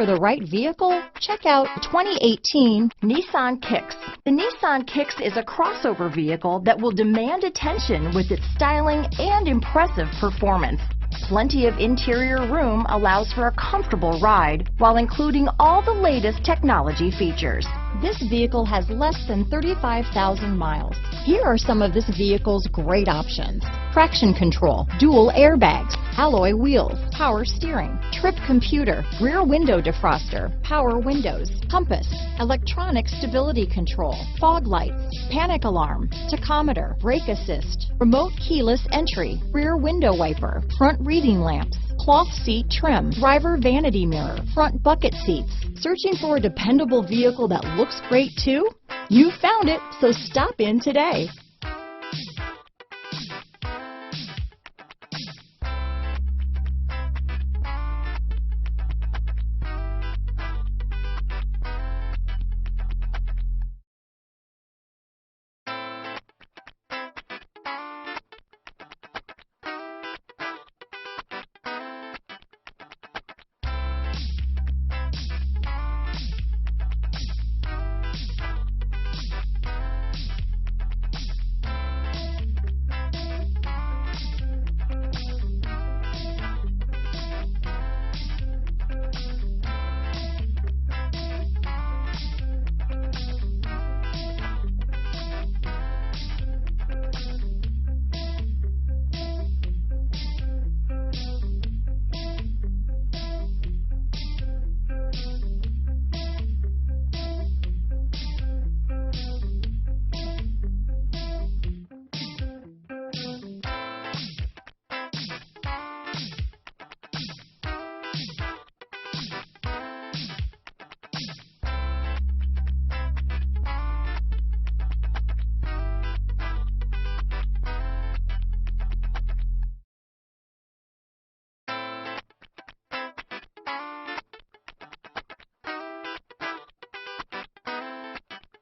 for the right vehicle? Check out 2018 Nissan Kicks. The Nissan Kicks is a crossover vehicle that will demand attention with its styling and impressive performance. Plenty of interior room allows for a comfortable ride while including all the latest technology features. This vehicle has less than 35,000 miles. Here are some of this vehicle's great options: traction control, dual airbags, alloy wheels, power steering, trip computer, rear window defroster, power windows, compass, electronic stability control, fog lights, panic alarm, tachometer, brake assist, remote keyless entry, rear window wiper, front reading lamps, cloth seat trim, driver vanity mirror, front bucket seats. Searching for a dependable vehicle that looks great too? You found it, so stop in today.